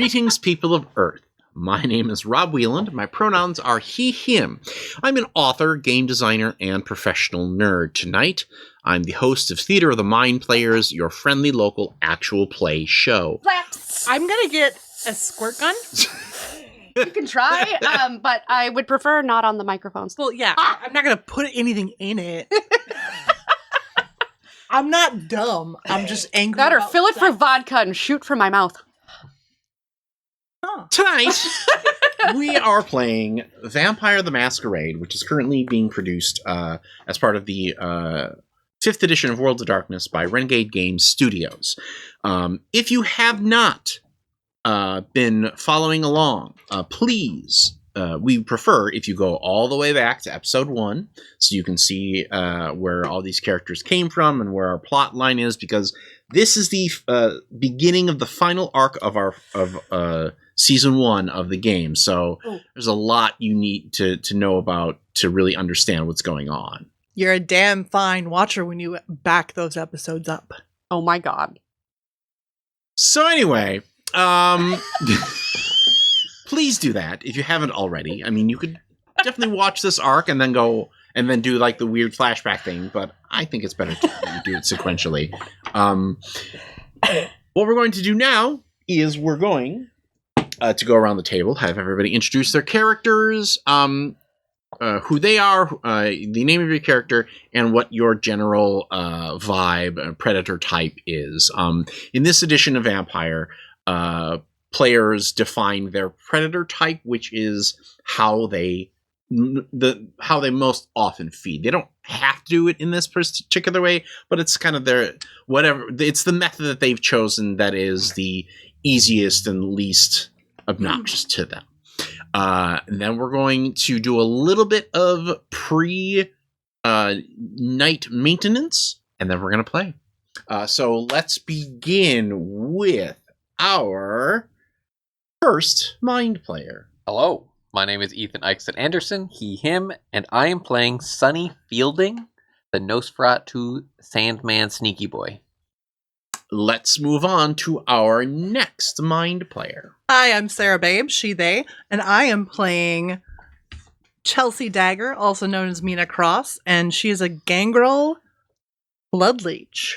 Greetings, people of Earth. My name is Rob Wieland. My pronouns are he, him. I'm an author, game designer, and professional nerd. Tonight, I'm the host of Theater of the Mind Players, your friendly local actual play show. Flaps. I'm gonna get a squirt gun. You can try, but I would prefer not on the microphones. Well, yeah, I'm not gonna put anything in it. I'm not dumb. I'm just angry. Better fill it for vodka and shoot from my mouth. Huh. Tonight, we are playing Vampire the Masquerade, which is currently being produced as part of the 5th edition of Worlds of Darkness by Renegade Games Studios. If you have not been following along, please, we prefer if you go all the way back to episode 1, so you can see where all these characters came from and where our plot line is, because this is the beginning of the final arc of our season 1 of the game. So there's a lot you need to know about to really understand what's going on. You're a damn fine watcher when you back those episodes up. Oh my god. So anyway, please do that if you haven't already. I mean, you could definitely watch this arc and then go and then do like the weird flashback thing, but I think it's better to do it sequentially. What we're going to do now is we're going to go around the table, have everybody introduce their characters, who they are, the name of your character, and what your general vibe, predator type is. In this edition of Vampire, players define their predator type, which is how they most often feed. They don't have to do it in this particular way, but it's kind of their whatever. It's the method that they've chosen that is the easiest and least obnoxious to them. And then we're going to do a little bit of night maintenance, and then we're going to play. So let's begin with our first mind player. Hello, my name is Ethan Eichson Anderson, he, him, and I am playing Sonny Fielding, the Nosferatu Sandman Sneaky Boy. Let's move on to our next mind player. Hi, I'm Sarah Babe, she, they, and I am playing Chelsea Dagger, also known as Mina Cross, and she is a gangrel bloodleech.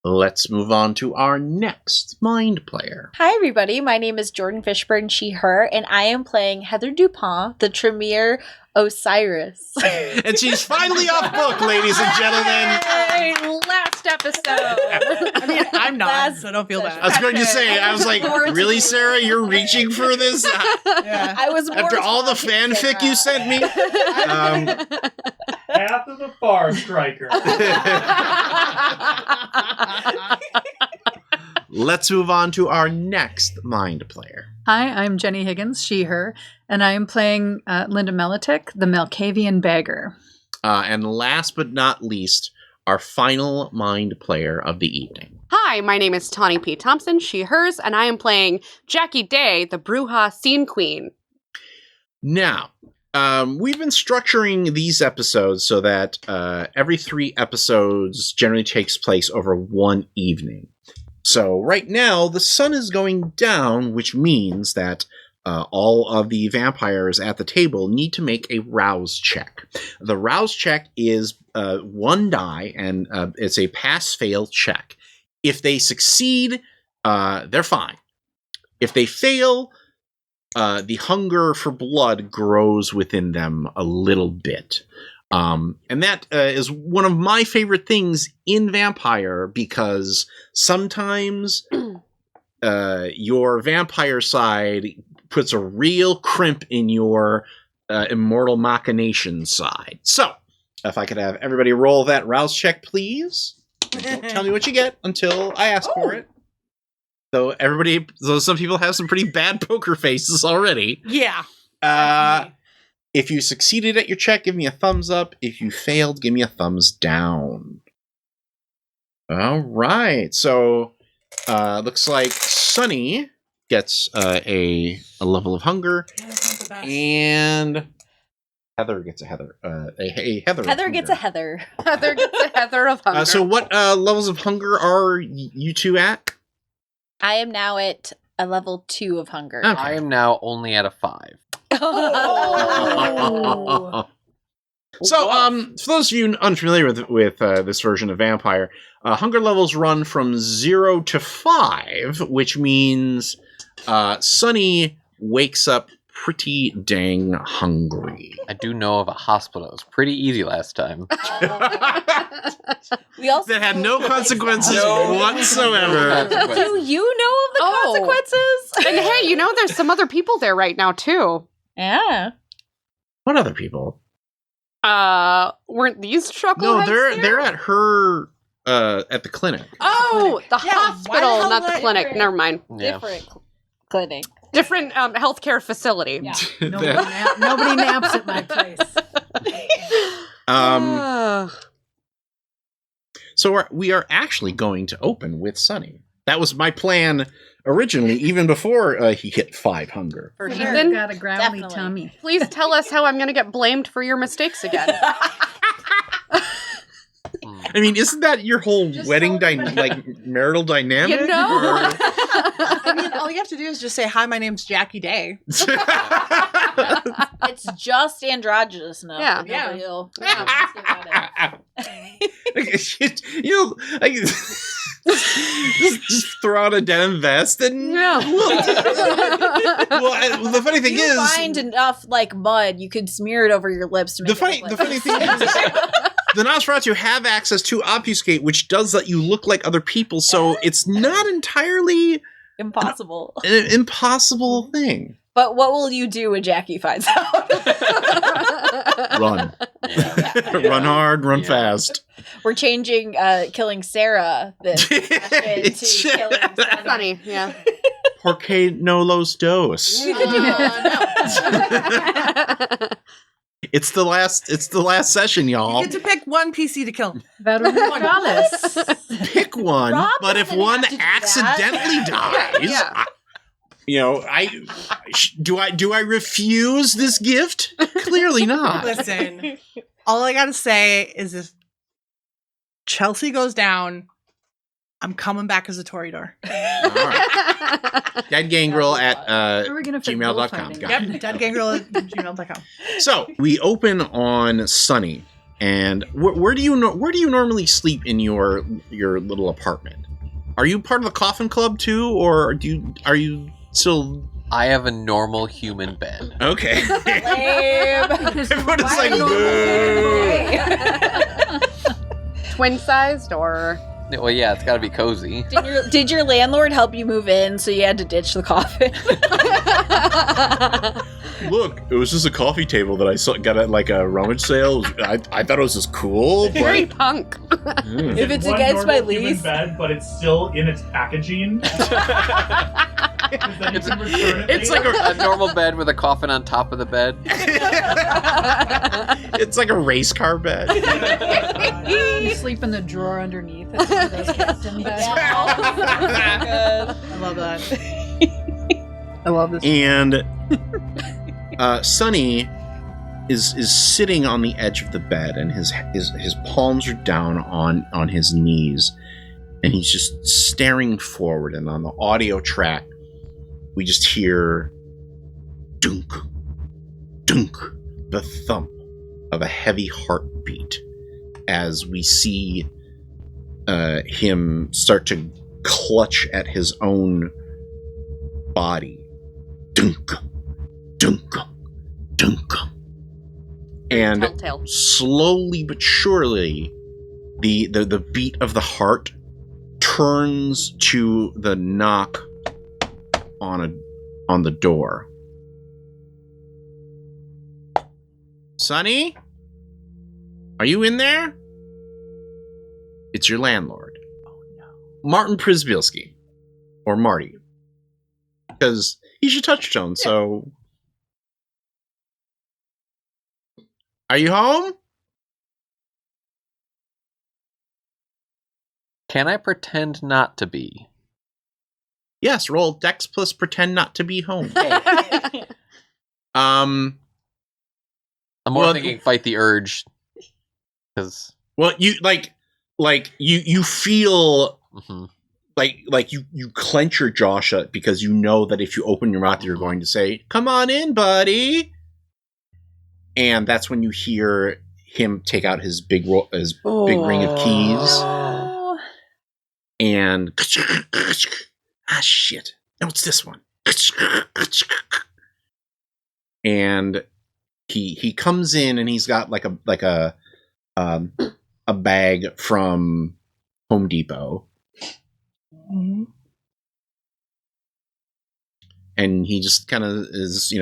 Let's move on to our next mind player. Hi, everybody. My name is Jordan Fishburne, she, her, and I am playing Heather Dupont, the Tremere Osiris. And she's finally off book, ladies and gentlemen. Hey, last episode. I mean, I'm not, so don't feel I bad. was going to say, I was like, really, Sarah? You're reaching for this? Yeah. I was After all the fanfic you sent me? Path of the Far Striker. Let's move on to our next mind player. Hi, I'm Jenny Higgins, she, her, and I am playing Linda Melitic, the Malkavian Beggar. And last but not least, our final mind player of the evening. Hi, my name is Tawny P. Thompson, she, hers, and I am playing Jackie Day, the Bruja Scene Queen. Now, we've been structuring these episodes so that every 3 episodes generally takes place over one evening. So right now, the sun is going down, which means that all of the vampires at the table need to make a rouse check. The rouse check is 1 die, and it's a pass-fail check. If they succeed, they're fine. If they fail, the hunger for blood grows within them a little bit. And that is one of my favorite things in Vampire, because sometimes your vampire side puts a real crimp in your immortal machination side. So, if I could have everybody roll that rouse check, please. Don't tell me what you get until I ask for it. So some people have some pretty bad poker faces already. Yeah. If you succeeded at your check, give me a thumbs up. If you failed, give me a thumbs down. All right. So, looks like Sunny gets a level of hunger, and Heather gets a Heather. Heather gets a Heather. Heather gets a Heather of hunger. So, what levels of hunger are you two at? I am now at a level 2 of hunger. Okay. I am now only at a 5. Oh. So, for those of you unfamiliar with this version of Vampire, hunger levels run from 0 to 5, which means Sunny wakes up pretty dang hungry. I do know of a hospital. It was pretty easy last time. We also That had no consequences No whatsoever. Do you know of the Oh. consequences? And hey, you know, there's some other people there right now too. Yeah. What other people? Weren't these chuckleheads No, there? they're at her at the clinic. Oh, the Yeah, why the hospital, hell not the would- clinic. Never mind. Yeah. Different clinic. Different healthcare facility. Yeah. Nobody naps at my place. So we are actually going to open with Sunny. That was my plan originally, even before he hit 5 hunger. For Sure, Then- got a growly Definitely. tummy. Please tell us how I'm going to get blamed for your mistakes again. I mean, isn't that your whole wedding marital dynamic? You know? Or- I mean, all you have to do is just say, "Hi, my name's Jackie Day." It's just androgynous enough. Yeah. that nobody will- you like, just throw out a denim vest and Yeah. well, the funny thing you is find enough like mud, you could smear it over your lips to make the funny thing is the Nosferatu have access to obfuscate, which does let you look like other people, so it's not entirely impossible. an impossible thing. But what will you do when Jackie finds out? Run. Yeah. Run hard, run Yeah. fast. We're changing killing Sarah this session to killing Sunny. Funny, yeah. Porque no los dos. We could do It's the last session, y'all. You get to pick one PC to kill. Varunalis. Pick one, Rob but if doesn't one have to do accidentally dies, Yeah. do I refuse this gift? Clearly not. Listen, all I gotta say is if Chelsea goes down, I'm coming back as a Toreador. All right. Dead Gangrel at How are we gonna fit gmail.com. bullfighting? Got Yep, it. deadgangrel@gmail.com. So we open on Sunny, and where do you normally sleep in your little apartment? Are you part of the coffin club too, or are you still I have a normal human bed. okay? Lame. Everyone is like, boo. Twin-sized or... Well, yeah, it's got to be cozy. Did your landlord help you move in so you had to ditch the coffin? Look, it was just a coffee table that I got at like a rummage sale. I thought it was just cool, Very but punk. If it's one against my normal human lease. bed, but it's still in its packaging. 'Cause then you can return it It's like later. a normal bed with a coffin on top of the bed. it's like a race car bed. You sleep in the drawer underneath. It's one of those captain beds. I love that. I love this. And Sunny is sitting on the edge of the bed, and his palms are down on his knees, and he's just staring forward. And on the audio track, we just hear dunk, dunk, the thump of a heavy heartbeat as we see him start to clutch at his own body. Dunk, dunk, dunk. And Telltale. slowly but surely, the beat of the heart turns to the knock on the door. Sonny? Are you in there? It's your landlord. Oh no. Martin Przybylski. Or Marty. Because he's your touchstone, so... Are you home? Can I pretend not to be? Yes, roll Dex plus pretend not to be home. I'm more Well, thinking fight the urge. Because Well, you you feel like you clench your jaw shut because you know that if you open your mouth, you're going to say, "Come on in, buddy." And that's when you hear him take out his big ring of keys. Oh. And shit. No, it's this one. And he comes in and he's got like a bag from Home Depot. Mhm. And he just kind of is,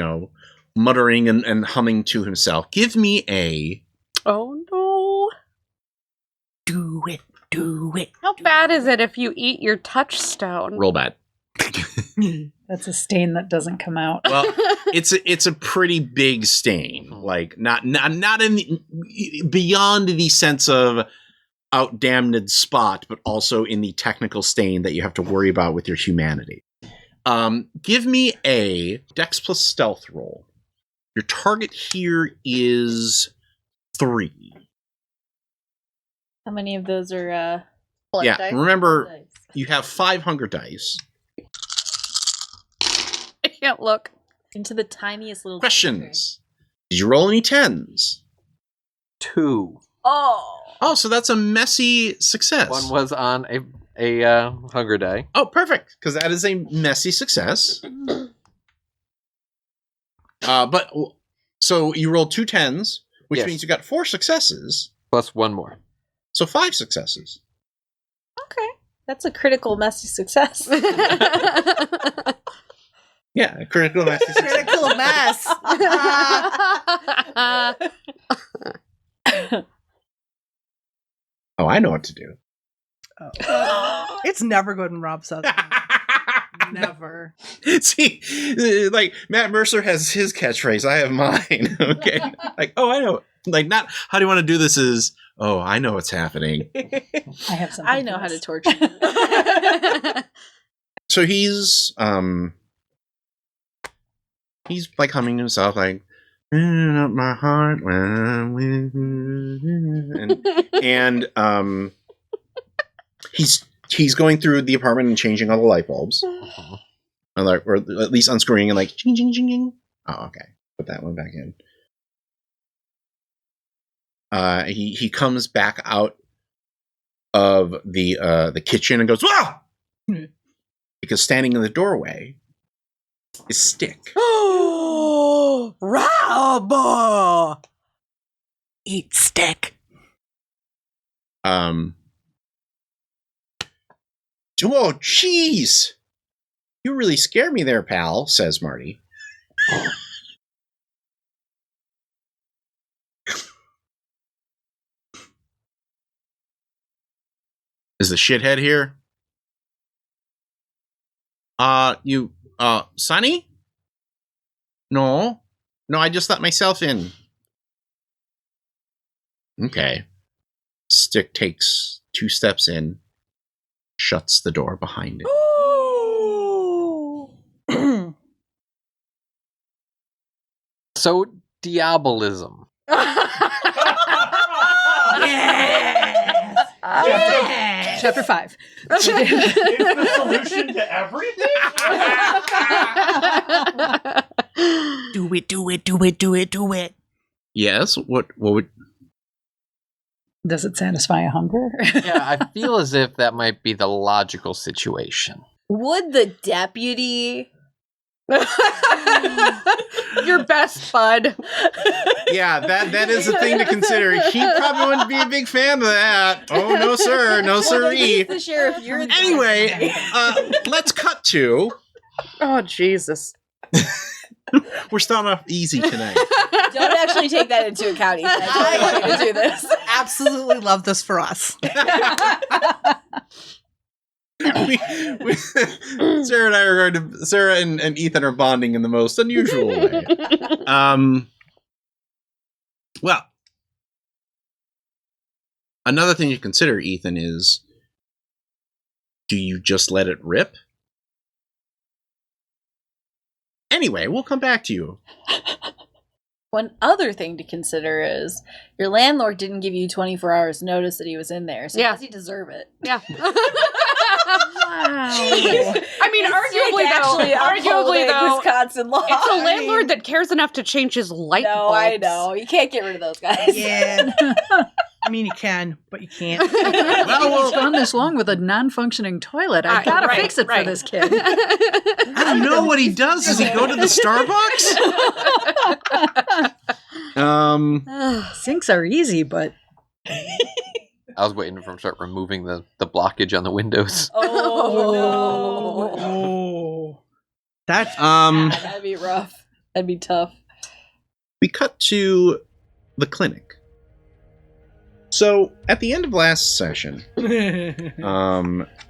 muttering and humming to himself. Give me a... Oh no. Do it. How bad is it if you eat your touchstone? Roll bad. That's a stain that doesn't come out. Well, it's a pretty big stain. Like not in beyond the sense of outdamned spot, but also in the technical stain that you have to worry about with your humanity. Give me a Dex plus Stealth roll. Your target here is 3. How many of those are Yeah, dice? remember, Dice. you have 5 hunger dice. I can't look. Into the tiniest little Questions. Did you roll any 10s? 2. Oh, so that's a messy success. One was on a hunger die. Oh, perfect, because that is a messy success. But so you rolled 2 10s, which Yes. means you got 4 successes. Plus 1 more. So 5 successes. Okay. That's a critical messy success. Yeah, a critical messy success. Critical mass. Oh, I know what to do. It's never good when Rob says that. Never. See, like Matt Mercer has his catchphrase. I have mine. Okay, like I know. Like not how do you want to do this? Is I know what's happening. I have something. I know for how to this. torture you. So he's like humming to himself like up my heart when I'm with you. and he's going through the apartment and changing all the light bulbs. Or at least unscrewing and like ching ching ching ching. Oh, okay. Put that one back in. He comes back out of the kitchen and goes, "Ah!" Because standing in the doorway is Stick. Oh, Rob! Eat Stick. Oh, jeez! You really scared me there, pal, says Marty. Is the shithead here? Sonny? No, I just let myself in. Okay. Stick takes 2 steps in, shuts the door behind it. So, diabolism. Chapter 5. Is the solution to everything? Do it. Yes. What would? Does it satisfy a hunger? Yeah, I feel as if that might be the logical situation. Would the deputy... Your best bud. Yeah, that is a thing to consider. He probably wouldn't be a big fan of that. Oh no, sir, no Well, he's sirree. the sheriff, you're the Anyway, let's cut to. Oh Jesus. We're starting off easy tonight. Don't actually take that into account, Ethan. I don't want you to do this. Absolutely love this for us. Sarah and I are going to. Sarah and Ethan are bonding in the most unusual way. Well, another thing you consider, Ethan, is: do you just let it rip? Anyway, we'll come back to you. One other thing to consider is your landlord didn't give you 24 hours notice that he was in there, so Yeah. does he deserve it? Yeah. I mean, arguably though, Wisconsin law. it's a landlord that cares enough to change his light No, bulbs. I know. You can't get rid of those guys. Yeah. I mean, you can, but you can't. He's gone this long with a non-functioning toilet. I've got to right, fix it right. for this kid. I don't know what he does. Does he go to the Starbucks? Sinks are easy, but I was waiting for him to start removing the blockage on the windows. Oh, no. Oh. That's That'd be rough. That'd be tough. We cut to the clinic. So at the end of last session,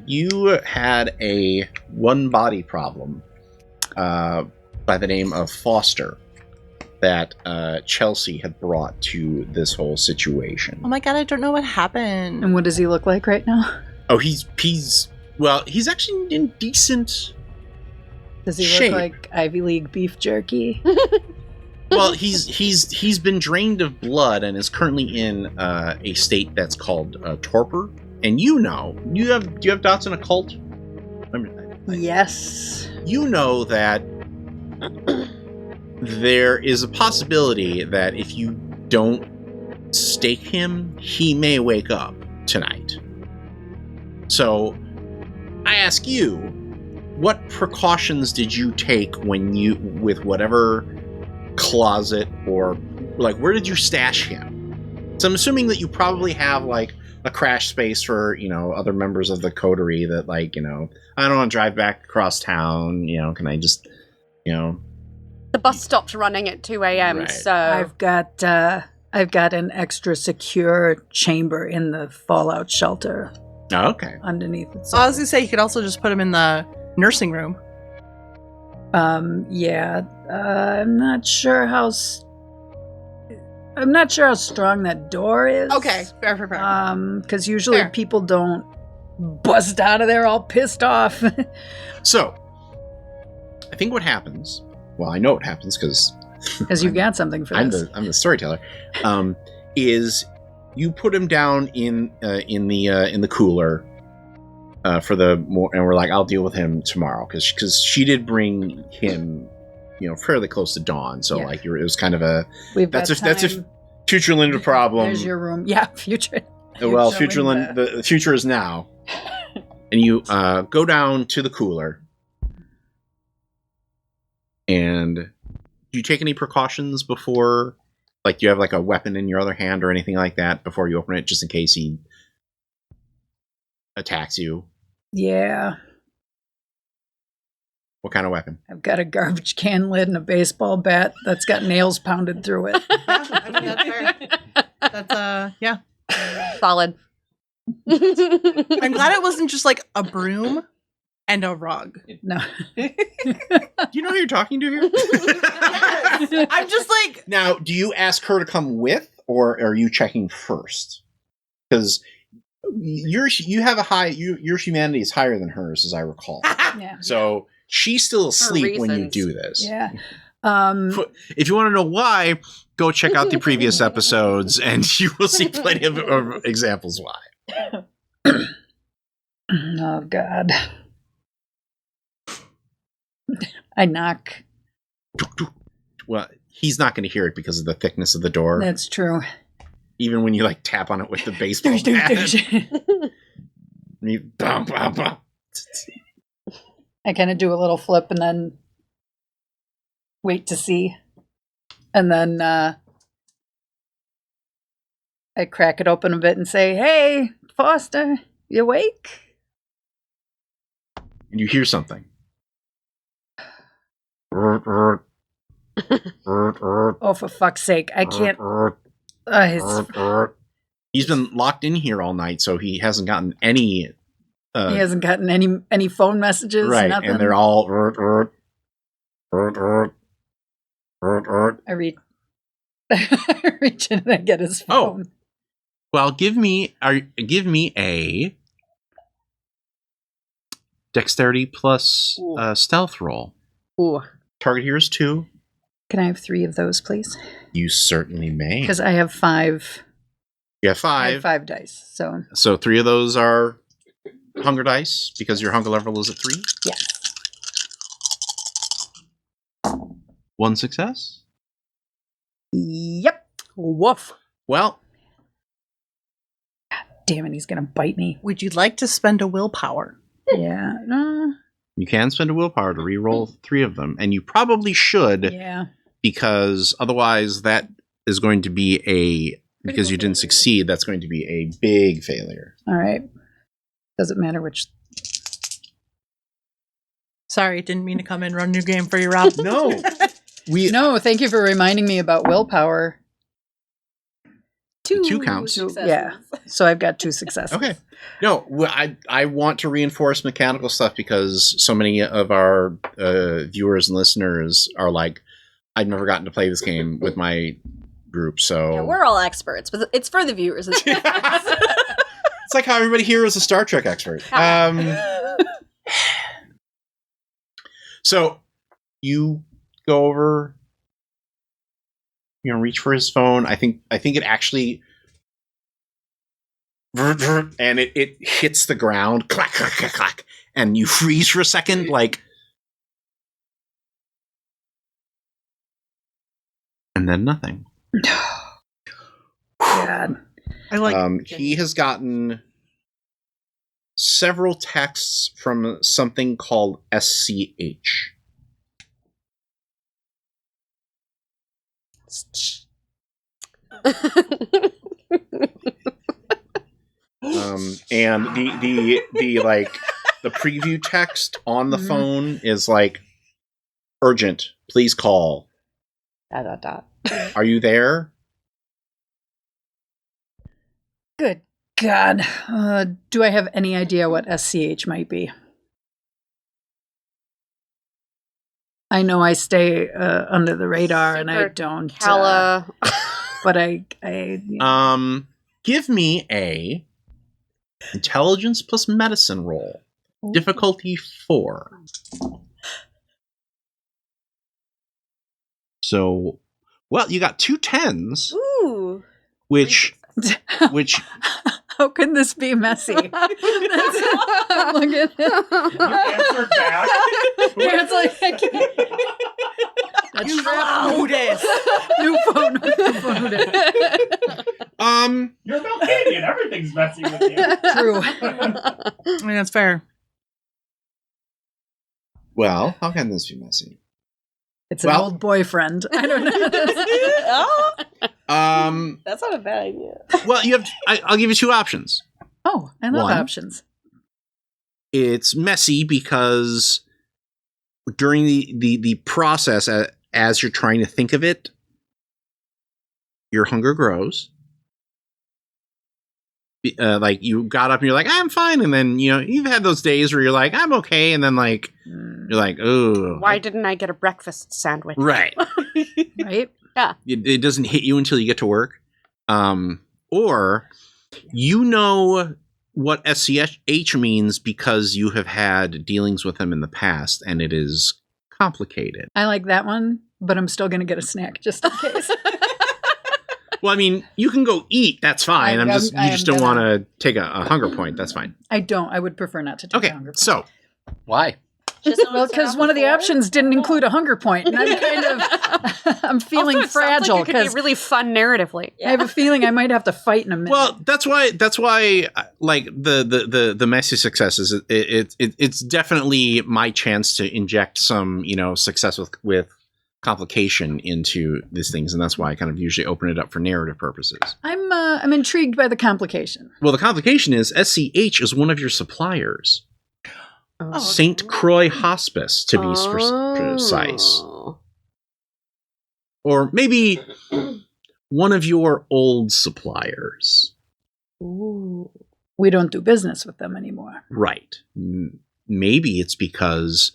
you had a one body problem by the name of Foster that Chelsea had brought to this whole situation. Oh my god, I don't know what happened. and what does he look like right now? Oh, he's actually in decent. Does he Shape. look like Ivy League beef jerky? Well, he's been drained of blood and is currently in a state that's called torpor. And do you have dots in occult? Yes. You know that there is a possibility that if you don't stake him, he may wake up tonight. So, I ask you, what precautions did you take with whatever closet or where did you stash him? So I'm assuming that you probably have like a crash space for other members of the coterie that I don't want to drive back across town, can I just The bus stopped running at 2 a.m. Right. So I've got an extra secure chamber in the fallout shelter Oh, okay. underneath it. I was gonna say you could also just put him in the nursing room. Yeah. I'm not sure how strong that door is. Okay, fair. Because usually Fair. people don't bust out of there all pissed off. So I think what happens, well, I know what happens because Because you've got something for I'm this. the storyteller, is you put him down in the cooler and we're like, I'll deal with him tomorrow because she did bring him fairly close to dawn, so Yeah. it was kind of a We've that's got a time. future Linda problem. There's your room. Yeah, future. Well, future Linda. the future is now. And you go down to the cooler. And do you take any precautions before, do you have a weapon in your other hand or anything like that before you open it, just in case he attacks you? Yeah. What kind of weapon? I've got a garbage can lid and a baseball bat that's got nails pounded through it. I mean, that's fair. That's yeah. solid. I'm glad it wasn't just like a broom and a rug. No. Do you know who you're talking to here? Yes. I'm just like, Now, do you ask her to come with, or are you checking first? Because your humanity is higher than hers, as I recall. Yeah. So she's still asleep when you reasons. do this. Yeah. If you want to know why, go check out the previous episodes, and you will see plenty of examples why. Oh, God. I knock. Well, he's not going to hear it because of the thickness of the door. That's true. Even when you tap on it with the baseball bat. You, bum, bum, bum. I kind of do a little flip and then wait to see. And then I crack it open a bit and say, "Hey, Foster, you awake?" And you hear something. Oh, for fuck's sake. I can't. He's been locked in here all night, so he hasn't gotten any. He hasn't gotten any phone messages, right, nothing. and they're all. I reach in and I get his phone. Well, give me a dexterity plus stealth roll. Ooh. Target here is 2. Can I have 3 of those, please? You certainly may. Because I have 5. You have I 5. have 5 dice, so So 3 of those are hunger dice because your hunger level is at 3. Yes. 1 success. Yep. Woof. Well, Damn it, he's gonna bite me. Would you like to spend a willpower? Yeah. you can spend a willpower to re-roll 3 of them, and you probably should Yeah. because otherwise that is going to be because you didn't succeed, that's going to be a big failure. All right. Doesn't matter which. Sorry, didn't mean to come in and run new game for you, Rob. No. No, thank you for reminding me about willpower. 2 counts. Successes. Yeah. So I've got 2 successes. Okay. No, I want to reinforce mechanical stuff because so many of our viewers and listeners are like, I've never gotten to play this game with my group, so... Yeah, we're all experts, but it's for the viewers. It's like how everybody here is a Star Trek expert. So, you go over, reach for his phone. I think it actually... And it hits the ground, clack, clack, clack, clack, and you freeze for a second, like... And then nothing. God. I like. He has gotten several texts from something called SCH. And the like the preview text on the phone is like, urgent, please call. ... Are you there? Good God. Do I have any idea what SCH might be? I know I stay under the radar and I Super don't. Calla. But I Give me a intelligence plus medicine roll. Difficulty 4. So, well, you got 2 10s, Ooh. which How can this be messy? I'm looking at You answered back. it's like I can't. That's Loudest. new phone. You're Malkavian. Everything's messy with you. True. I mean, that's fair. well, how can this be messy? It's an Well- old boyfriend. I don't know. Oh, that's not a bad idea. Well, you have. I'll give you 2 options. Oh, I love One. options. It's messy because during the process, as you're trying to think of it, your hunger grows. Like you got up and you're like, I'm fine, and then you've had those days where you're like, I'm okay, and then like you're like, oh, Why didn't I get a breakfast sandwich? right? Right? It doesn't hit you until you get to work, or what SCH means because you have had dealings with them in the past, and it is complicated. I like that one, but I'm still going to get a snack just in case. Well, I mean, you can go eat. That's fine. I You am just don't want gonna- to take a hunger point. That's fine. I don't. I would prefer not to take a Okay, hunger point. so Why? Well, because one of the options didn't include a hunger point, and I'm kind of, I'm feeling Also, it sounds fragile like it could be because really fun narratively. I have a feeling I might have to fight in a minute. well, that's why like the messy successes. It's definitely my chance to inject some success with complication into these things, and that's why I kind of usually open it up for narrative purposes. I'm intrigued by the complication. Well, the complication is SCH is one of your suppliers. Oh. St. Croix Hospice, to be precise. Or maybe one of your old suppliers. Ooh. We don't do business with them anymore. Right. Maybe it's because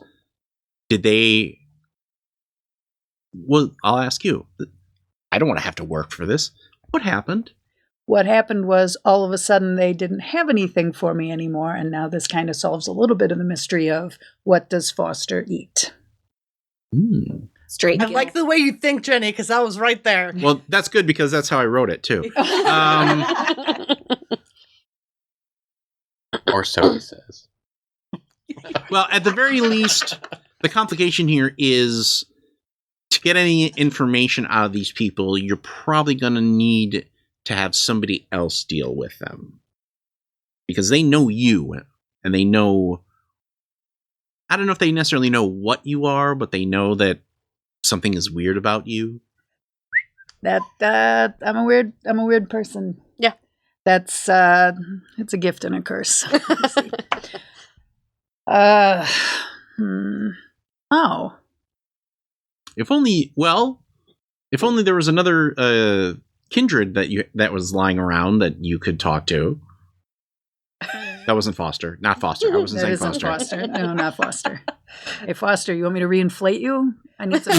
well, I'll ask you. I don't want to have to work for this. What happened? What happened was all of a sudden they didn't have anything for me anymore, and now this kind of solves a little bit of the mystery of what does Foster eat. Straight. I like the way you think, Jenny, because I was right there. Well, that's good because that's how I wrote it, too. Or so he says. Well, at the very least, the complication here is to get any information out of these people, you're probably going to need to have somebody else deal with them. Because they know you, and they know... I don't know if they necessarily know what you are, but they know that something is weird about you. That I'm a weird person. Yeah. That's it's a gift and a curse. Let's see. Oh. If only there was another kindred that was lying around that you could talk to. That wasn't Foster. Not Foster. I wasn't That saying isn't Foster. Foster. No, not Foster. Hey, Foster, you want me to reinflate you? I need some.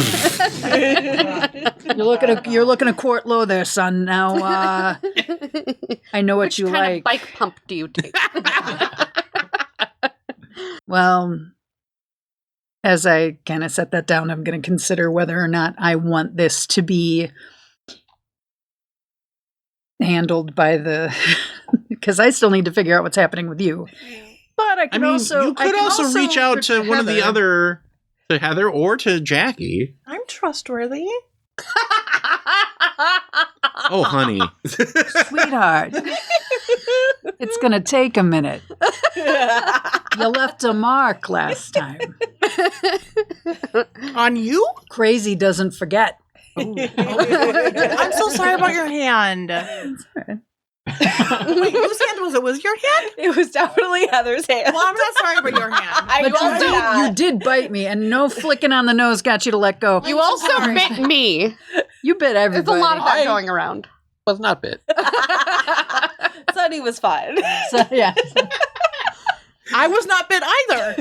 You're looking a quart low there, son. Now, I know what Which you kind like. of bike pump do you take? Well, as I kind of set that down, I'm going to consider whether or not I want this to be handled by the... Because I still need to figure out what's happening with you. But I can also... you could also reach out to one of the other... To Heather or to Jackie. I'm trustworthy. Oh, honey. Sweetheart. It's going to take a minute. You left a mark last time. On you? Crazy doesn't forget. I'm so sorry about your hand. It's all right. Wait, whose hand was it? Was your hand? It was definitely Heather's hand. Well, I'm not sorry about your hand. But you did bite me, and no flicking on the nose got you to let go. You also bit me. You bit There's everybody. a lot of that going around. Was not bit. Sunny was fine. So, yeah. I was not bit either.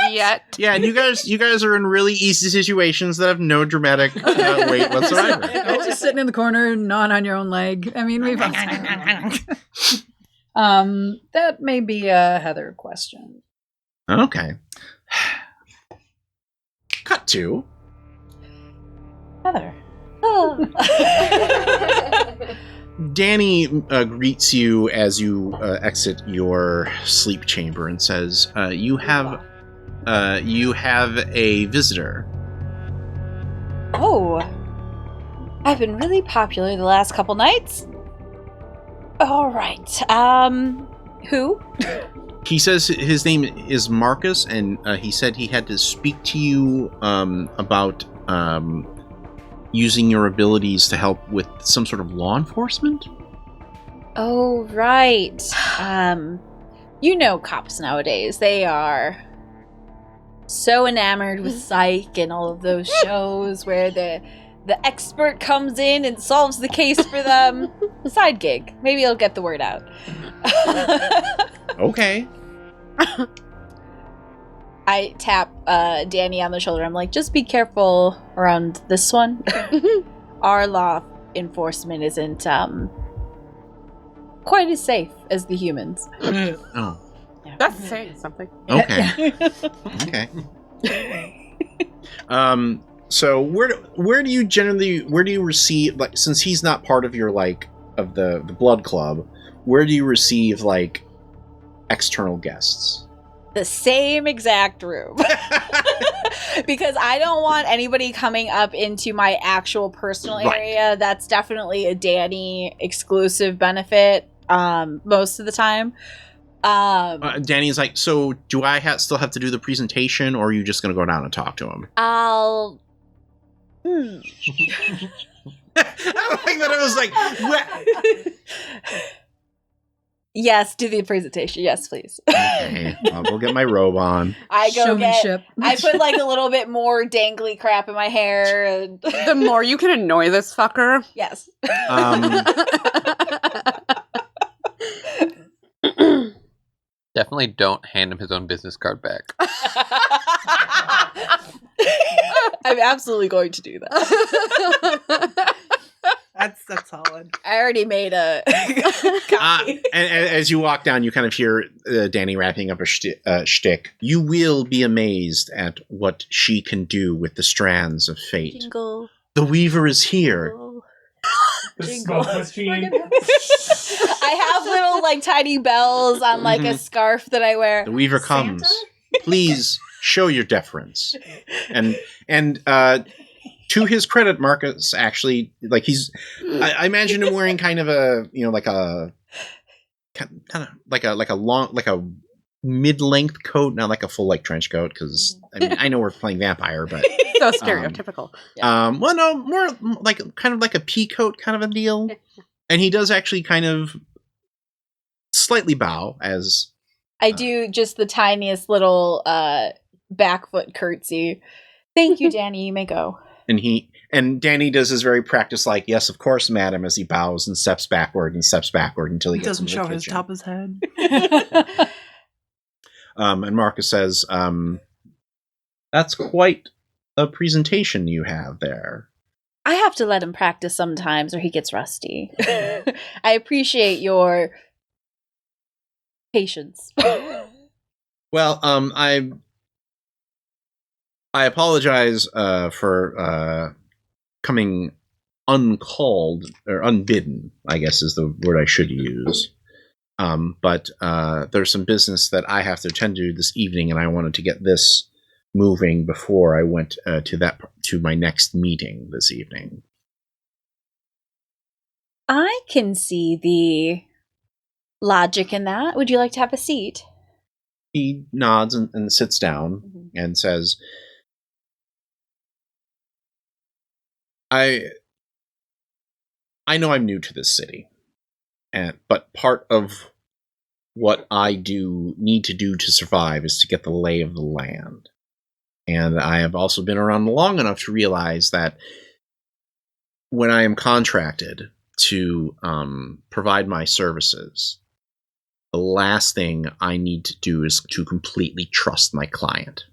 Yet. Yeah, and you guys are in really easy situations that have no dramatic weight whatsoever. You're just sitting in the corner, gnawing on your own leg. I mean, we've... that may be a Heather question. Okay. Cut to... Heather. Danny greets you as you exit your sleep chamber and says, "You have a visitor." Oh, I've been really popular the last couple nights. All right. Who? He says his name is Marcus, and he said he had to speak to you about using your abilities to help with some sort of law enforcement? Oh, right. You know cops nowadays. They are so enamored with Psych and all of those shows where the expert comes in and solves the case for them. Side gig. Maybe I'll get the word out. Okay. I tap Danny on the shoulder. I'm like, just be careful around this one. Our law enforcement isn't quite as safe as the humans. Oh. Yeah. That's saying something. Okay. Okay. So where do you receive, like, since he's not part of your, like, of the blood club, where do you receive, like, external guests? The same exact room. Because I don't want anybody coming up into my actual personal area. Right. That's definitely a Danny exclusive benefit most of the time. Danny's like, so do I still have to do the presentation, or are you just going to go down and talk to him? I'll... I don't think that it was like... Yes, do the presentation. Yes, please. Okay, I'll go get my robe on. I go Showmanship. I put like a little bit more dangly crap in my hair. And The more you can annoy this fucker. yes. Definitely don't hand him his own business card back. I'm absolutely going to do that. That's solid. I already made a copy. And as you walk down, you kind of hear Danny wrapping up a shtick. You will be amazed at what she can do with the strands of fate. Jingle. The Weaver is here. Jingle. The smoke machine. I have little like tiny bells on like a scarf that I wear. The Weaver Santa? comes. Please show your deference. And to his credit, Marcus actually, like, I imagine him wearing kind of a, like a kind of like a long, like a mid-length coat, not like a full like trench coat, because I mean I know we're playing vampire, but So stereotypical. well, no, more like kind of like a pea coat kind of a deal. And he does actually kind of slightly bow as I do just the tiniest little back foot curtsy. Thank you, Danny. You may go. and Danny does his very practice like, yes, of course, madam, as he bows and steps backward until he He gets doesn't into show the his kitchen. top of his head. And Marcus says, that's quite a presentation you have there. I have to let him practice sometimes or he gets rusty. I appreciate your patience. Well, I apologize for coming uncalled or unbidden, I guess is the word I should use. But there's some business that I have to attend to this evening, and I wanted to get this moving before I went to my next meeting this evening. I can see the logic in that. Would you like to have a seat? He nods and sits down and says, I know I'm new to this city, but part of what I need to do to survive is to get the lay of the land. And I have also been around long enough to realize that when I am contracted to provide my services, the last thing I need to do is to completely trust my client.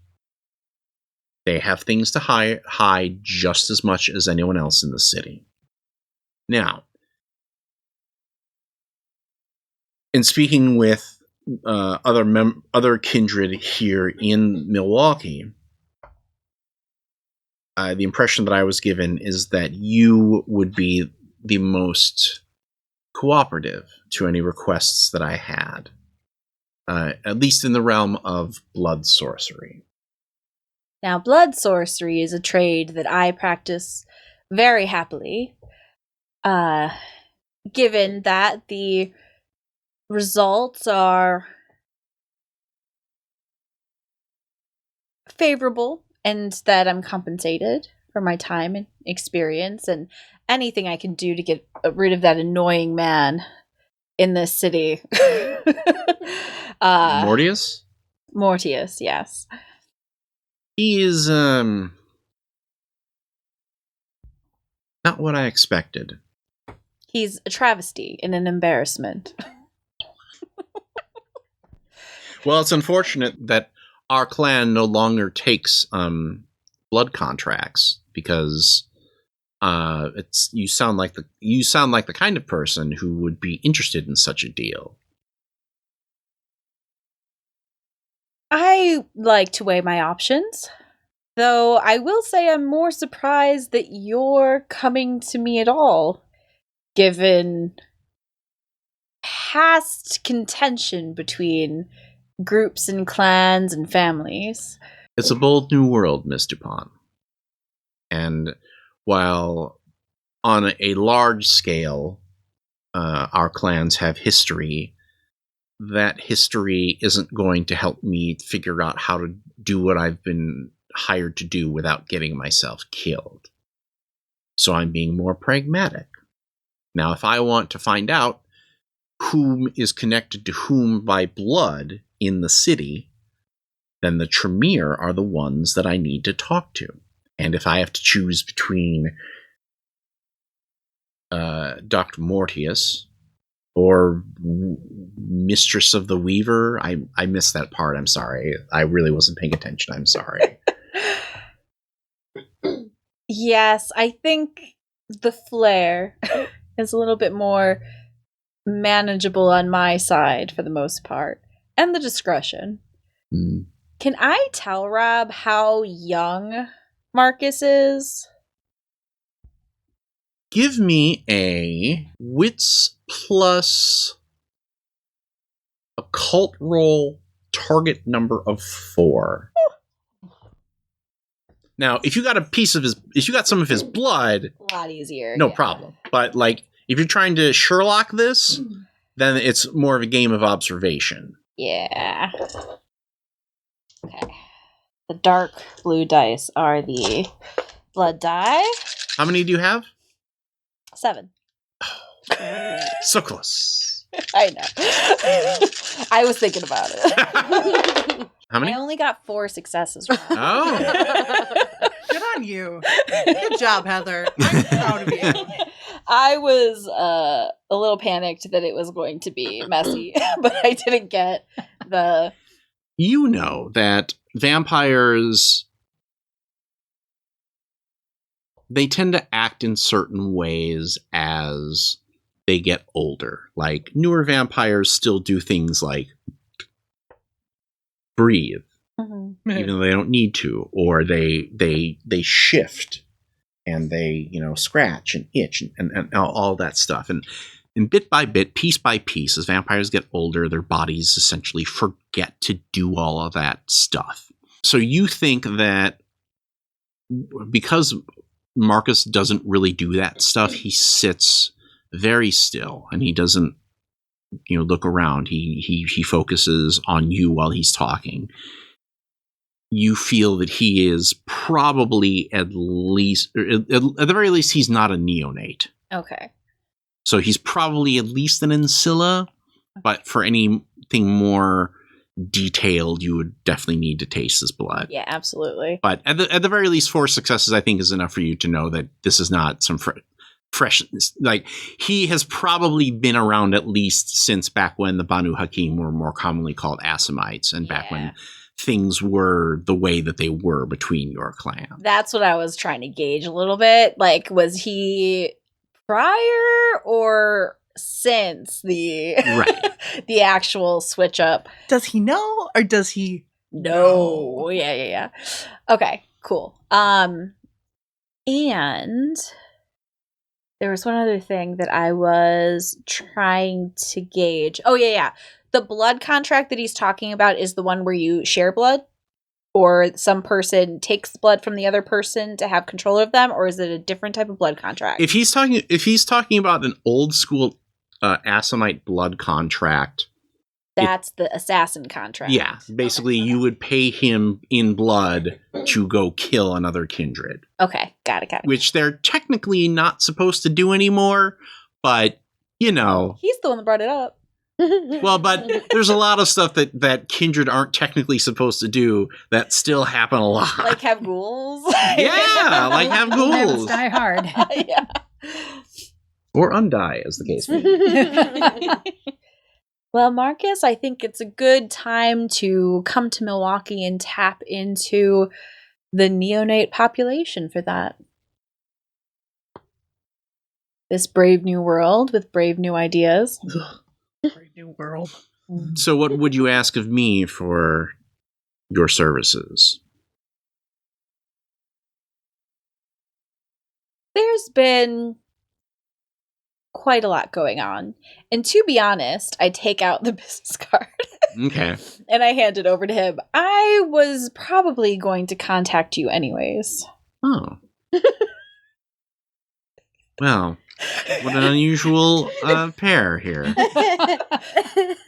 They have things to hide just as much as anyone else in the city. Now, in speaking with other kindred here in Milwaukee, the impression that I was given is that you would be the most cooperative to any requests that I had, at least in the realm of blood sorcery. Now, blood sorcery is a trade that I practice very happily, given that the results are favorable and that I'm compensated for my time and experience, and anything I can do to get rid of that annoying man in this city. Mortius? Mortius, yes. He is, not what I expected. He's a travesty and an embarrassment. Well, it's unfortunate that our clan no longer takes blood contracts because you sound like the kind of person who would be interested in such a deal. I like to weigh my options, though I will say I'm more surprised that you're coming to me at all, given past contention between groups and clans and families. It's a bold new world, Miss Dupont. And while on a large scale, our clans have history, that history isn't going to help me figure out how to do what I've been hired to do without getting myself killed. So I'm being more pragmatic. Now, if I want to find out whom is connected to whom by blood in the city, then the Tremere are the ones that I need to talk to. And if I have to choose between Dr. Mortius or Mistress of the Weaver, I missed that part. I'm sorry. I really wasn't paying attention. I'm sorry. Yes, I think the flair is a little bit more manageable on my side for the most part. And the discretion. Mm. Can I tell Rob how young Marcus is? Give me a wits plus occult roll target number of 4. Now, if you got some of his blood, A lot easier. no yeah. problem. But like, if you're trying to Sherlock this, then it's more of a game of observation. Yeah. Okay. The dark blue dice are the blood die. How many do you have? 7. So close. I know. I was thinking about it. How many? I only got 4 successes. Oh. Good on you. Good job, Heather. I'm proud of you. I was a little panicked that it was going to be messy, but I didn't get the... You know that vampires, they tend to act in certain ways as they get older. Like, newer vampires still do things like breathe, even though they don't need to, or they shift and they, scratch and itch and all that stuff. And bit by bit, piece by piece, as vampires get older, their bodies essentially forget to do all of that stuff. So you think that because Marcus doesn't really do that stuff, he sits very still and he doesn't, look around. He focuses on you while he's talking. You feel that he is probably at the very least, he's not a neonate. Okay. So he's probably at least an ancilla, but for anything more detailed, you would definitely need to taste his blood. Yeah, absolutely. But at the very least, 4 successes, I think, is enough for you to know that this is not some fresh. Like, he has probably been around at least since back when the Banu Hakim were more commonly called Assamites, and back when things were the way that they were between your clan. That's what I was trying to gauge a little bit. Like, was he prior or since the the actual switch up? Does he know or does he No. Yeah. Okay, cool. And there was one other thing that I was trying to gauge. Oh, yeah. The blood contract that he's talking about is the one where you share blood? Or some person takes blood from the other person to have control of them? Or is it a different type of blood contract? If he's talking about an old school Assamite blood contract, that's the assassin contract. Yeah, basically you would pay him in blood to go kill another kindred. Okay, got it. Which they're technically not supposed to do anymore, but, He's the one that brought it up. Well, but there's a lot of stuff that kindred aren't technically supposed to do that still happen a lot. Like have ghouls? Yeah, like have ghouls. Die hard. Yeah. Or undie, as the case may be. Well, Marcus, I think it's a good time to come to Milwaukee and tap into the neonate population for that. This brave new world with brave new ideas. Brave new world. So what would you ask of me for your services? There's been quite a lot going on. And to be honest, I take out the business card. Okay. And I hand it over to him. I was probably going to contact you anyways. Oh. Well, what an unusual pair here.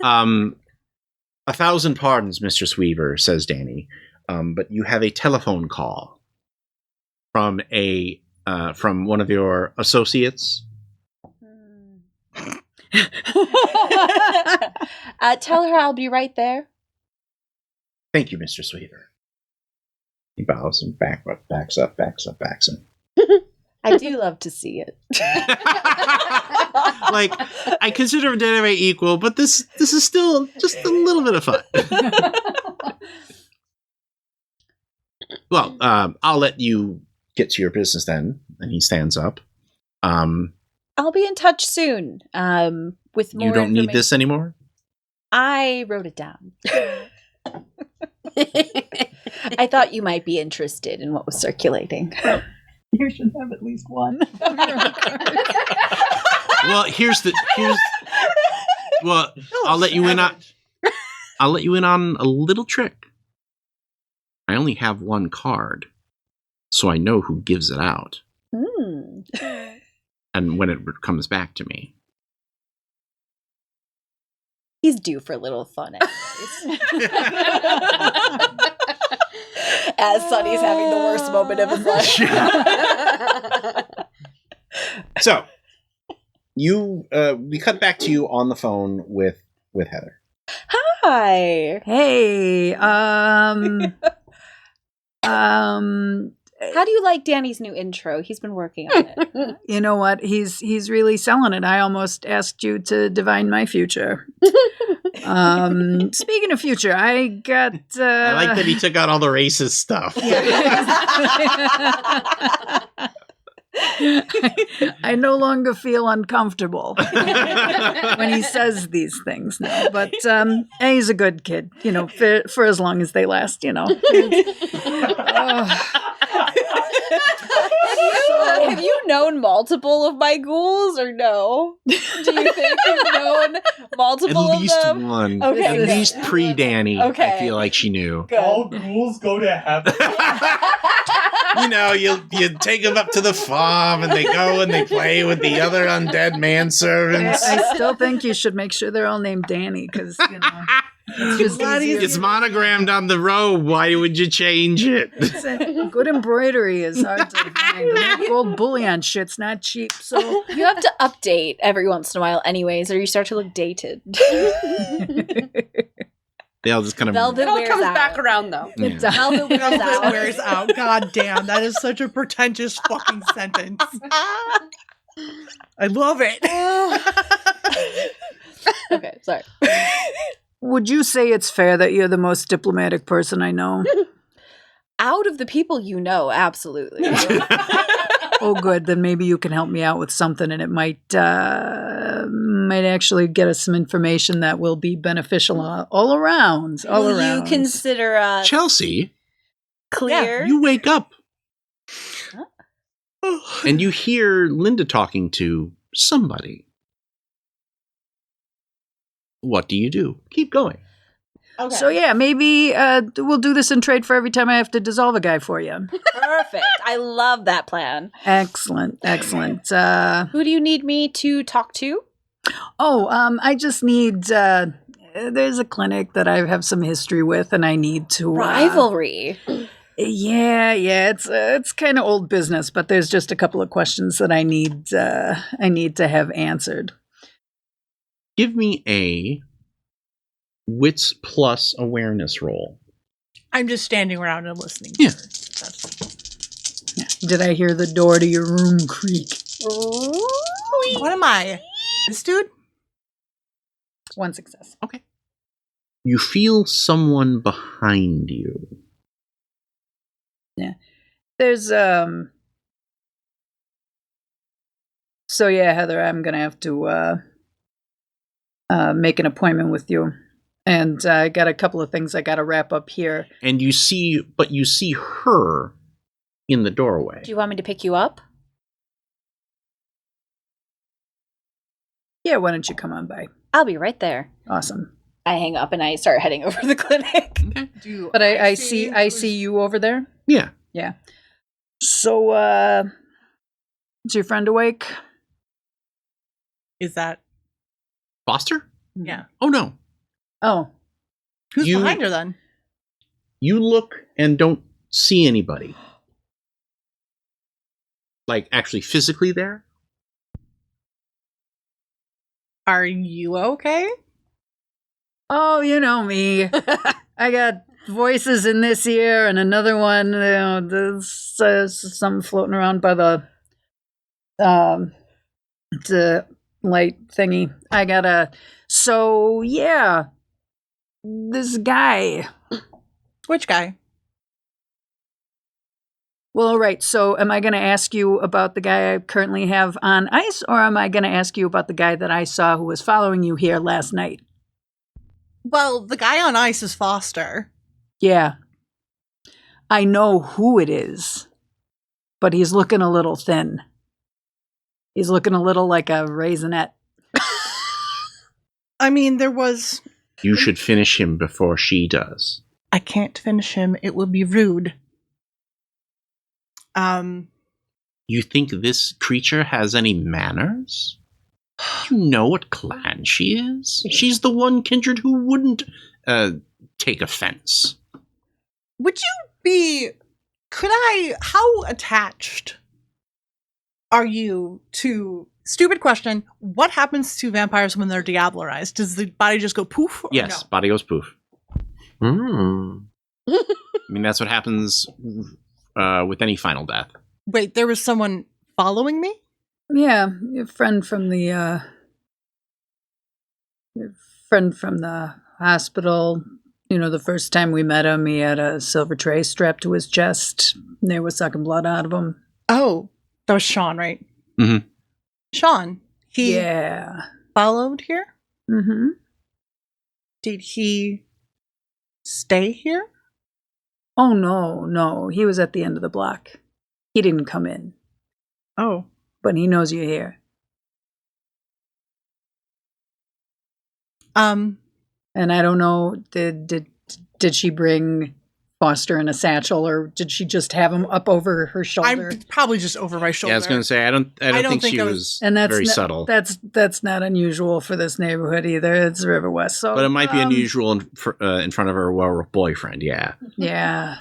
1,000 pardons, Mistress Weaver, says Danny. But you have a telephone call from from one of your associates. Tell her I'll be right there. Thank you, Mistress Weaver. He bows and backs up. I do love to see it. Like, I consider Deneve equal, but this is still just a little bit of fun. Well, I'll let you get to your business then. And he stands up. I'll be in touch soon. With more. You don't need this anymore? I wrote it down. I thought you might be interested in what was circulating. You should have at least one. Well, well, I'll let you in on a little trick. I only have one card, so I know who gives it out. And when it comes back to me. He's due for a little fun, anyways. As Sunny's having the worst moment of his life. So, we cut back to you on the phone with Heather. Hi. Hey, How do you like Danny's new intro? He's been working on it. you know what? He's really selling it. I almost asked you to divine my future. Speaking of future, I got. I like that he took out all the racist stuff. I no longer feel uncomfortable when he says these things now. But he's a good kid, for as long as they last, Have you known multiple of my ghouls or no? Do you think you've known multiple At least of them? one. Okay, At good. least pre-Danny. Okay. I feel like she knew. Good. All ghouls go to heaven. You take them up to the farm and they go and they play with the other undead manservants. I still think you should make sure they're all named Danny because it's just easier. It's monogrammed on the robe. Why would you change it? Good embroidery is hard to find. That gold bullion shit's not cheap. So You have to update every once in a while anyways, or you start to look dated. They all just kind of. It all wears comes out. back around, though. Yeah. Velvet wears Velvet out. wears out. God damn, that is such a pretentious fucking sentence. I love it. Okay, sorry. would you say it's fair that you're the most diplomatic person I know? Out of the people you know, absolutely. Oh, good. Then maybe you can help me out with something, and it might actually get us some information that will be beneficial all around. Will you consider us Chelsea, clear? you wake up. And you hear Linda talking to somebody. What do you do? Keep going. Okay. So yeah, maybe we'll do this in trade for every time I have to dissolve a guy for you. Perfect. I love that plan. Excellent. Who do you need me to talk to? I just need. There's a clinic that I have some history with, and I need to Rivalry. Yeah, it's kind of old business, but there's just a couple of questions that I need to have answered. Give me a wits plus awareness roll. I'm just standing around and listening. Yeah. Did I hear the door to your room creak? What am I? This dude? One success. Okay. You feel someone behind you. Yeah. There's So yeah, Heather, I'm gonna have to make an appointment with you. And I got a couple of things I gotta wrap up here. And you see her in the doorway. Do you want me to pick you up? Yeah, why don't you come on by? I'll be right there. Awesome. I hang up and I start heading over to the clinic. Okay. But I see you over there. Yeah. Yeah. So is your friend awake? Is that? Foster? Yeah. Oh no. Oh. Who's You- behind her then? You look and don't see anybody. Like actually physically there? Are you okay? Oh, you know me. I got voices in this ear and another one. There's something floating around by the light thingy. I gotta. So yeah, this guy. Which guy? Well, all right. So am I going to ask you about the guy I currently have on ice, or am I going to ask you about the guy that I saw who was following you here last night? Well, the guy on ice is Foster. Yeah. I know who it is. but he's looking a little thin. He's looking a little like a raisinette. I mean, there was... You should finish him before she does. I can't finish him. It would be rude. You think this creature has any manners? You know what clan she is? She's the one Kindred who wouldn't take offense. Would you be... How attached are you to... Stupid question. What happens to vampires when they're diablerized? Does the body just go poof? Or Yes, no? body goes poof. I mean, that's what happens with any final death. Wait, there was someone following me? Yeah, your friend from the hospital. You know, the first time we met him, he had a silver tray strapped to his chest. They were sucking blood out of him. Oh, that was Sean, right? Mm-hmm. Sean, he Yeah. followed here? Mm-hmm. Did he stay here? Oh, no. He was at the end of the block. He didn't come in, Oh. but he knows you're here. And I don't know, did she bring Foster in a satchel, or did she just have him up over her shoulder? I'm probably just over my shoulder. Yeah, I was going to say, I don't think she was And that's very not, subtle. That's not unusual for this neighborhood either. It's River West, so But it might be unusual in front of her boyfriend, yeah. Yeah.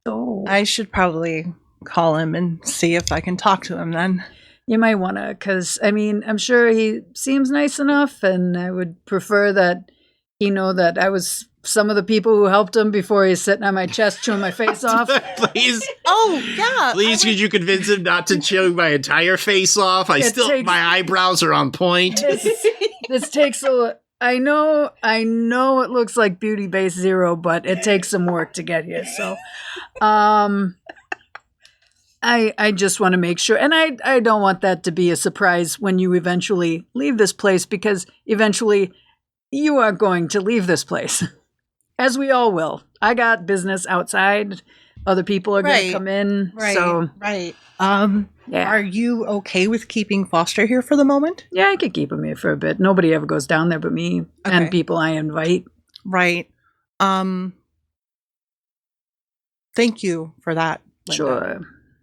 Oh. I should probably call him and see if I can talk to him then. You might want to, because, I mean, I'm sure he seems nice enough, and I would prefer that he know that I was some of the people who helped him before he's sitting on my chest chewing my face off. Please. Oh, yeah. Please, could you convince him not to chew my entire face off? My eyebrows are on point. This takes I know it looks like Beauty Base Zero, but it takes some work to get here. So, I just want to make sure, and I don't want that to be a surprise when you eventually leave this place, because eventually you are going to leave this place, as we all will. I got business outside. Other people are going to come in. Right. So, right. yeah. Are you okay with keeping Foster here for the moment? Yeah, I could keep him here for a bit. Nobody ever goes down there but me and people I invite. Right. Thank you for that, Linda. Sure.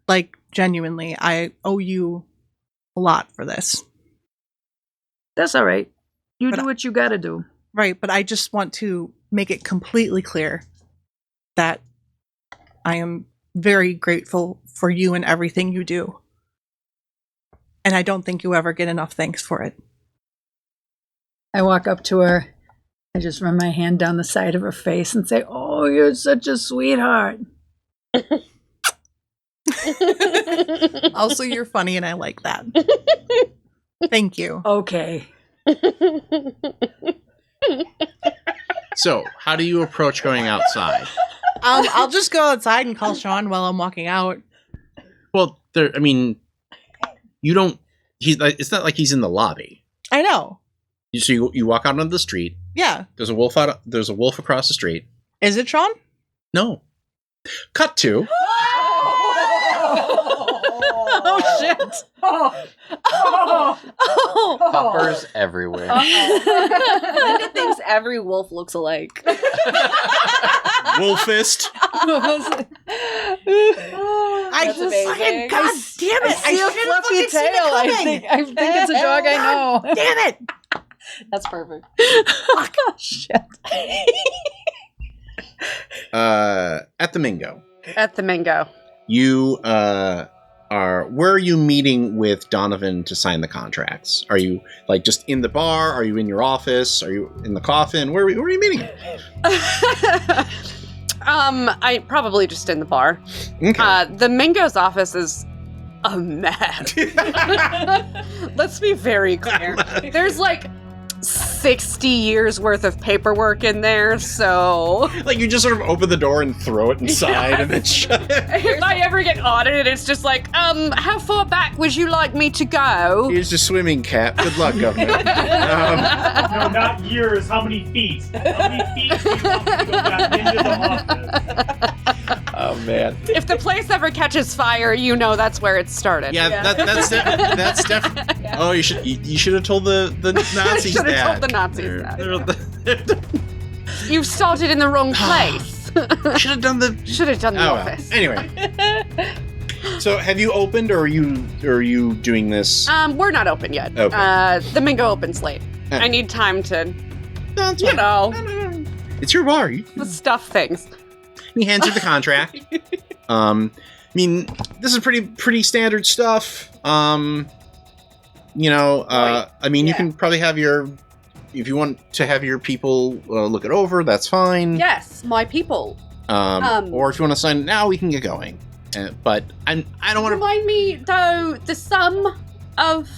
Like, genuinely, I owe you a lot for this. That's all right. You But do what you got to do. Right, but I just want to make it completely clear that I am very grateful for you and everything you do. And I don't think you ever get enough thanks for it. I walk up to her. I just run my hand down the side of her face and say, "Oh, you're such a sweetheart." Also, you're funny and I like that. Thank you. Okay. So, how do you approach going outside? I'll just go outside and call Sean while I'm walking out. Well, you don't. It's not like he's in the lobby. I know. So you walk out onto the street. Yeah. There's a wolf across the street. Is it Sean? No. Cut to. Oh, shit. Puppers everywhere. Linda thinks every wolf looks alike. Wolfist. I That's just amazing. fucking, God damn it! See a fluffy tail. I think it's a dog I know. Damn it! That's perfect. Oh, shit. At the Mingo. At the Mingo. You where are you meeting with Donovan to sign the contracts? Are you like just in the bar? Are you in your office? Are you in the coffin? Where are you meeting him? I probably just in the bar. Okay. The Mingo's office is a mess. Let's be very clear. There's like 60 years worth of paperwork in there, so Like you just sort of open the door and throw it inside and then shut it. if I ever get audited, it's just like, how far back would you like me to go? Here's your swimming cap. Good luck, Governor. No, not years. How many feet? How many feet do you want me to go back into the office? Oh man. If the place ever catches fire, you know that's where it started. Yeah, that's definitely. Yeah. Oh, you should have told the Nazis Should that. have told the Nazis that. that. You've started in the wrong place. Should have done the. Should have done the Oh, well. office. Anyway. So, have you opened, or are you doing this? We're not open yet. Okay. The Mingo opens late. Oh. I need time to, No, it's you fine. know, No. It's your bar. stuff things. He hands you the contract. I mean, this is pretty standard stuff. I mean, you Yeah. can probably have if you want to have your people look it over, that's fine. Yes, my people. Or if you want to sign it now, we can get going. But I don't want to. Remind me though the sum of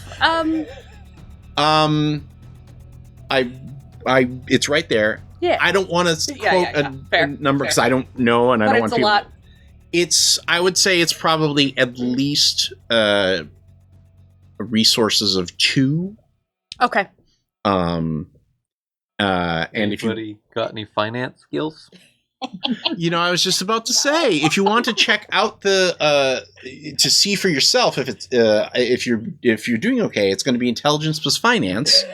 it's right there. yeah. I don't want to Yeah, quote yeah, yeah. a Fair, number because fair. I don't know, and I but don't it's want a people. lot. I would say it's probably at least resources of 2. Okay. And if you, Anybody got any finance skills? I was just about to say, if you want to check out to see for yourself if it's if you're doing okay, it's going to be intelligence plus finance.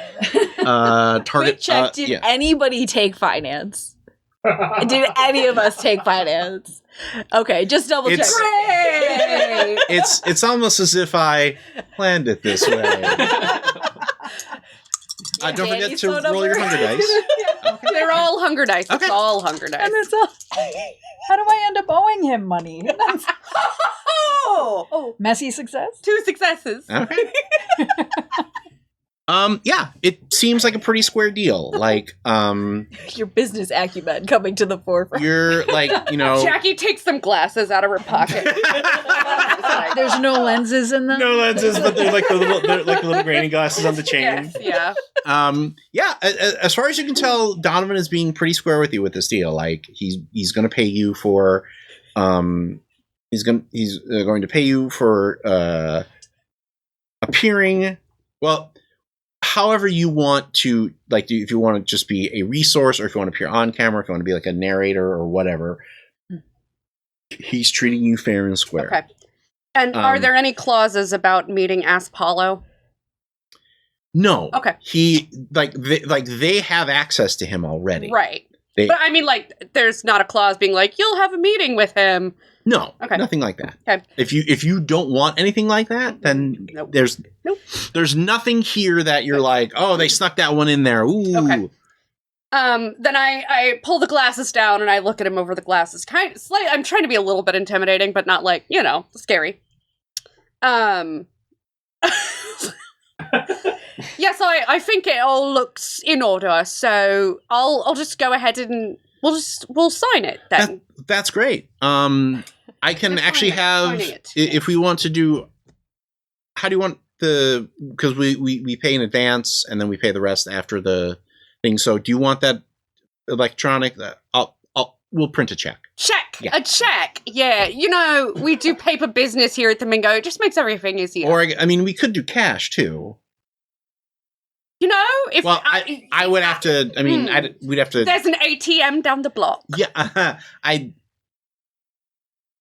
Target. Quick check, did anybody take finance? Did any of us take finance? Okay, just double check. It's- It's almost as if I planned it this way. Don't forget Danny's to phone roll your number. hunger dice. They're all hunger dice. Okay. It's all hunger dice. And it's all. How do I end up owing him money? Oh, Messy success? 2 successes. Okay. Yeah, it seems like a pretty square deal. Like, Your business acumen coming to the forefront. you're like, Jackie takes some glasses out of her pocket. There's no lenses in them? no lenses, but they're like the little grainy glasses on the chain. Yes, yeah. Yeah. As far as you can tell, Donovan is being pretty square with you with this deal. Like, he's going to pay you for, he's going to pay you for appearing. Well, however you want to, like, if you want to just be a resource, or if you want to appear on camera, if you want to be like a narrator or whatever, he's treating you fair and square. Okay. And are there any clauses about meeting Aspolo? No. Okay. They have access to him already. Right. They- But I mean, like, there's not a clause being like, you'll have a meeting with him. No. Okay. Nothing like that. Okay. If you don't want anything like that, then Nope. there's nothing here that you're like, oh, they snuck that one in there. Ooh. Okay. Then I pull the glasses down and I look at him over the glasses. I'm trying to be a little bit intimidating, but not like, scary. Yeah, so I think it all looks in order, so I'll just go ahead and we'll sign it then. That's great. I can actually have, if we want to do, how do you want because we pay in advance and then we pay the rest after the thing. So do you want that electronic? We'll print a check. Check! Yeah. A check! Yeah, we do paper business here at the Mingo. It just makes everything easier. Or, I mean, we could do cash too. If Well, I would have to, I mean, we'd have to. There's an ATM down the block. Yeah,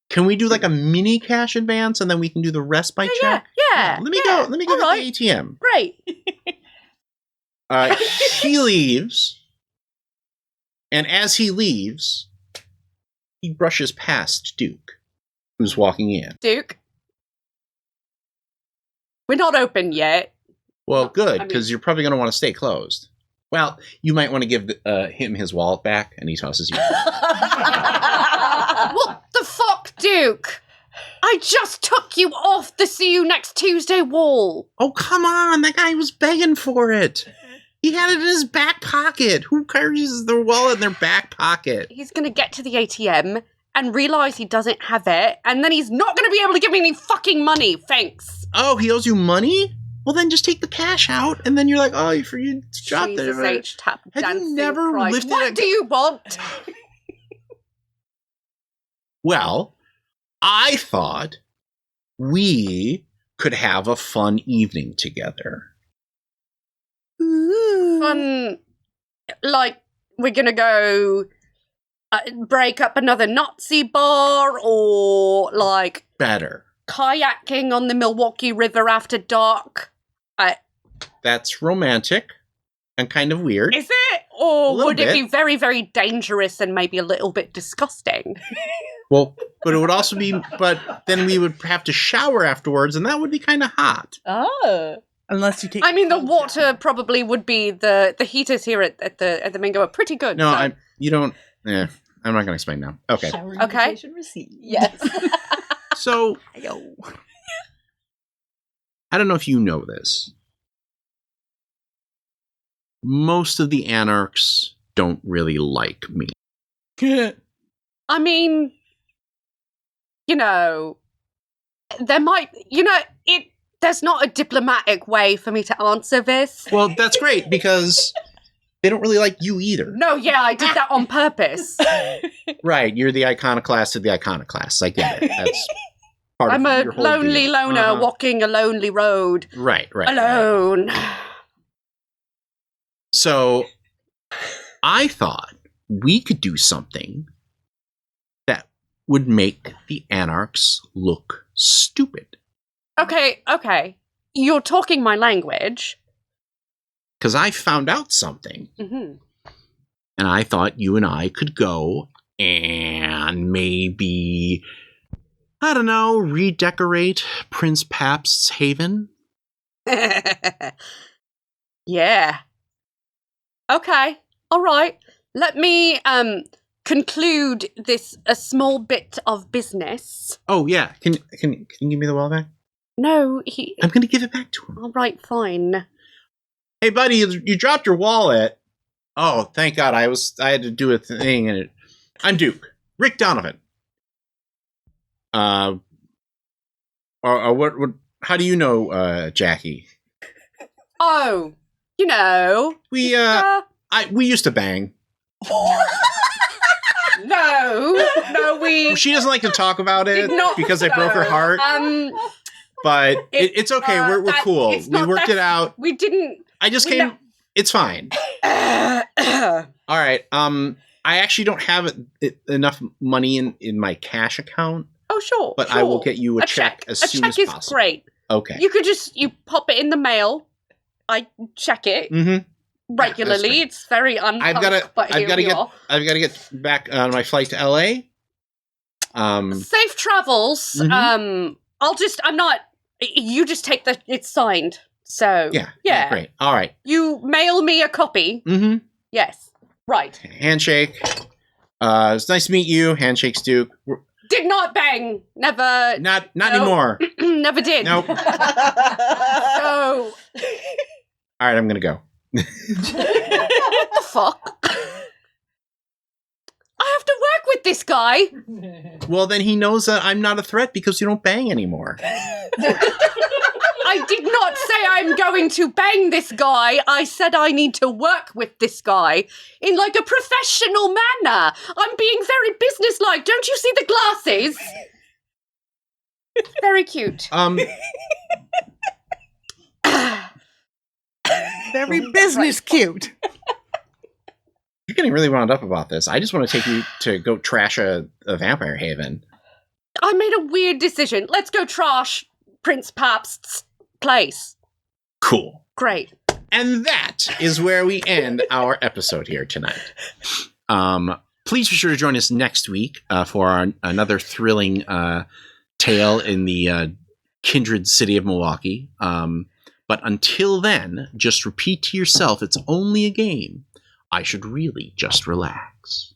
can we do like a mini cash advance and then we can do the rest by check? Yeah. Let me go. Let me go All to the ATM. Great. He leaves, and as he leaves, he brushes past Duke, who's walking in. Duke. We're not open yet. Well, good, I mean- because you're probably going to want to stay closed. Well, you might want to give him his wallet back, and he tosses you. What the fuck, Duke? I just took you off the see you next Tuesday wall. Oh, come on. That guy was begging for it. He had it in his back pocket. Who carries their wallet in their back pocket? He's going to get to the ATM and realize he doesn't have it, and then he's not going to be able to give me any fucking money. Thanks. Oh, he owes you money? Well, then just take the cash out, and then you're like, oh, you dropped Jesus it. H. Tap Have you dancing never Christ. lifted What a- do you want? Well, I thought we could have a fun evening together. Fun, like, we're going to go break up another Nazi bar, or like Better. kayaking on the Milwaukee River after dark. That's romantic and kind of weird. Is it? Or little would it be bit. very, very dangerous and maybe a little bit disgusting? Well, but it would also be, but then we would have to shower afterwards, and that would be kind of hot. Oh. Unless you take. I mean, the cold water shower. probably would be the heaters here at the Mingo are pretty good. No, so. you don't. Yeah, I'm not going to explain now. Okay. Shower Okay. invitation received. Yes. So, I don't know if you know this. Most of the anarchs don't really like me. I mean, there might, there's not a diplomatic way for me to answer this. Well, that's great because they don't really like you either. No, yeah, I did that on purpose. Right, you're the iconoclast of the iconoclasts. I get it. That's part I'm of a your whole lonely deal. loner Uh-huh. walking a lonely road Right. alone. So, I thought we could do something that would make the anarchs look stupid. Okay. You're talking my language. Because I found out something, Mm-hmm. and I thought you and I could go and maybe, I don't know, redecorate Prince Papst's Haven. Yeah. Okay. All right. Let me conclude this a small bit of business. Oh, yeah. Can you give me the wallet back? No, I'm going to give it back to him. all right, fine. Hey, buddy, you dropped your wallet. Oh, thank God. I had to do a thing, and I'm Duke. Rick Donovan. What, how do you know, Jackie? Oh, We used to bang. no, we She doesn't like to talk about it did not. because I broke her heart, but it's okay. We're that- cool. it's We not worked that- it out. We didn't. I just we came. know- It's fine. oh, All right. I actually don't have enough money in my cash account, sure. but sure. I will get you a check as soon as check is possible. great. Okay. You pop it in the mail. I check it Mm-hmm. regularly. great. It's very I've got to get back on my flight to LA. Safe travels. Mhm. I'm not. You just take it's signed. So Yeah. Great. All right. You mail me a copy. Mm-hmm. Yes. Right. Handshake. It's nice to meet you. Handshakes, Duke. Did not bang. Never. Not No. anymore. Never did. Nope. All So. right, I'm gonna go. What the fuck? I have to work with this guy. Well, then he knows that I'm not a threat because you don't bang anymore. I did not say I'm going to bang this guy. I said I need to work with this guy in like a professional manner. I'm being very businesslike. Don't you see the glasses? Very cute. Very business cute. You're getting really wound up about this. I just want to take you to go trash a vampire haven. I made a weird decision. Let's go trash Prince Papst's place. Cool. Great. And that is where we end our episode here tonight. Please be sure to join us next week for another thrilling tale in the Kindred city of Milwaukee. But until then, just repeat to yourself, it's only a game. I should really just relax.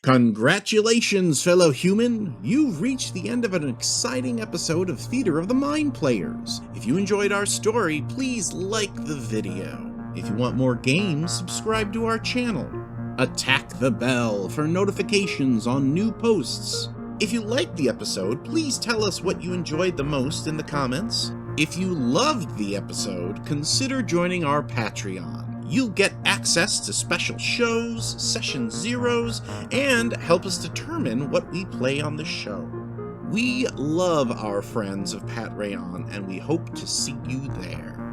Congratulations, fellow human! You've reached the end of an exciting episode of Theater of the Mind Players. If you enjoyed our story, please like the video. If you want more games, subscribe to our channel. Attack the bell for notifications on new posts. If you liked the episode, please tell us what you enjoyed the most in the comments. If you loved the episode, consider joining our Patreon. You'll get access to special shows, session zeros, and help us determine what we play on the show. We love our friends of Pat Rayon, and we hope to see you there.